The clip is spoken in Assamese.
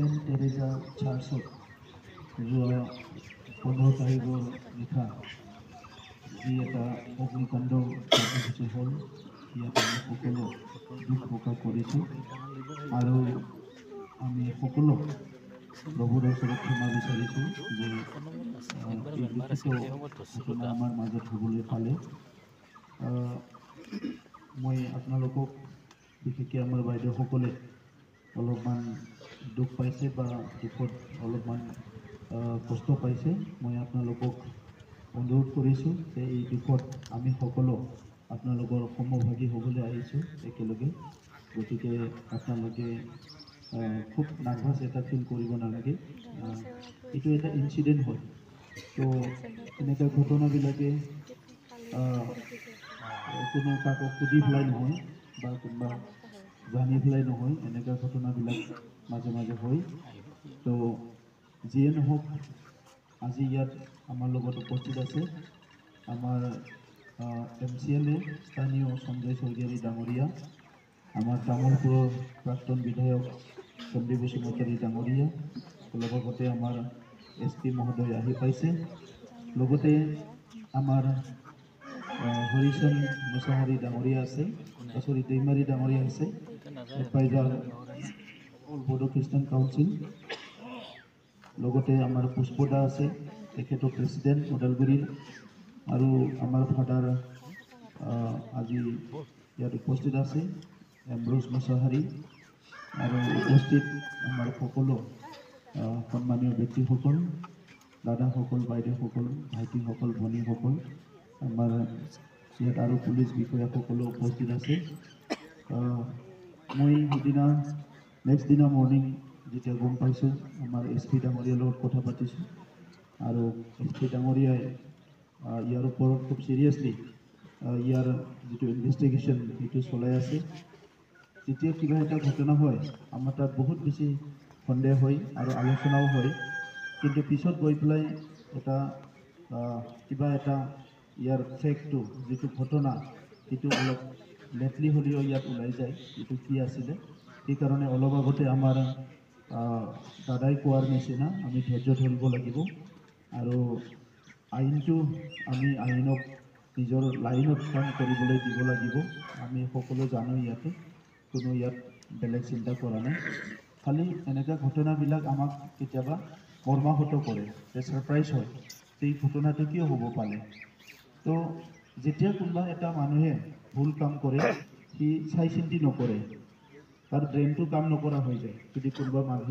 সেন্ট টেৰেজা চাৰ্চত যোৱা 15 তাৰিখৰ নিশা যি এটা অগ্নিকাণ্ড কাৰ্যসূচী হ'ল, ইয়াত আমি সকলো দুখ প্ৰকাশ কৰিছোঁ আৰু আমি সকলো প্ৰভুৰ ওচৰত ক্ষমা বিচাৰিছোঁ যে এই দুখিত ঘটনা আমাৰ মাজত হ'বলৈ পালে। মই আপোনালোকক বিশেষকৈ আমাৰ বাইদেউসকলে অলপমান দুখ পাইছে বা দুখত অলপমান কষ্ট পাইছে। মই আপোনালোকক অনুৰোধ কৰিছোঁ যে এই দুখত আমি সকলো আপোনালোকৰ সমভাগী হ'বলৈ আহিছোঁ একেলগে। গতিকে আপোনালোকে খুব নাৰ্ভাছ এটা ফিল কৰিব নালাগে। এইটো এটা ইনচিডেণ্ট হয়। তো এনেকুৱা ঘটনাবিলাকে কোনো কাকো সুধি পেলাই নহয় বা কোনোবা জানি পেলাই নহয়, এনেকুৱা ঘটনাবিলাক মাজে মাজে হয়। তো যিয়ে নহওক, আজি ইয়াত আমাৰ লগত উপস্থিত আছে আমাৰ MCLA স্থানীয় সঞ্জয় চৌধুৰী ডাঙৰীয়া, আমাৰ তামোলপুৰৰ প্ৰাক্তন বিধায়ক চণ্ডী বসুমতাৰী ডাঙৰীয়া, লগতে আমাৰ SP মহোদয় আহি পাইছে, লগতে আমাৰ হৰিচন মুছাহাৰী ডাঙৰীয়া আছে, দৈমাৰী ডাঙৰীয়া আছে, এডভাইজাৰ অল বড়ো খ্ৰীষ্টান কাউন্সিল, লগতে আমাৰ পুষ্পদা আছে, তেখেতৰ প্ৰেচিডেণ্ট ওদালগুৰিৰ, আৰু আমাৰ ফাদাৰ আজি ইয়াত উপস্থিত আছে এমব্ৰজ মুছাহাৰী, আৰু উপস্থিত আমাৰ সকলো সন্মানীয় ব্যক্তিসকল, দাদাসকল, বাইদেউসকল, ভাইটিসকল, ভনীসকল, আমাৰ ইয়াত আৰু পুলিচ বিষয়াসকলো উপস্থিত আছে। মই সিদিনা নেক্সট দিনা মৰ্ণিং যেতিয়া গম পাইছোঁ, আমাৰ SP ডাঙৰীয়াৰ লগত কথা পাতিছোঁ আৰু SP ডাঙৰীয়াই ইয়াৰ ওপৰত খুব চিৰিয়াছলি ইয়াৰ যিটো ইনভেষ্টিগেশ্যন সেইটো চলাই আছে। যেতিয়া কিবা এটা ঘটনা হয়, আমাৰ তাত বহুত বেছি সন্দেহ হয় আৰু আলোচনাও হয়, কিন্তু পিছত গৈ পেলাই এটা কিবা এটা ইয়াৰ ফেক্টটো যিটো ঘটনা সেইটো অলপ লেটলি হ'লেও ইয়াত ওলাই যায়, এইটো কি আছিলে। সেইকাৰণে অলপ আগতে আমাৰ দাদাই কোৱাৰ নিচিনা আমি ধৈৰ্য ধৰিব লাগিব আৰু আইনটো আমি আইনক নিজৰ লাইনত কাম কৰিবলৈ দিব লাগিব। আমি সকলো জানো ইয়াতে কোনো ইয়াত বেলেগ চিন্তা কৰা নাই। খালি এনেকুৱা ঘটনাবিলাক আমাক কেতিয়াবা মৰ্মাহত কৰে, ছাৰপ্ৰাইজ হয়, এই ঘটনাটো কিয় হ'ব পালে। তো যেতিয়া কোনোবা এটা মানুহে ভুল কাম কৰে, সি চাই চিন্তি নকৰে, তাৰ ব্ৰেইনটো কাম নকৰা হৈ যায়। যদি কোনোবা মানুহ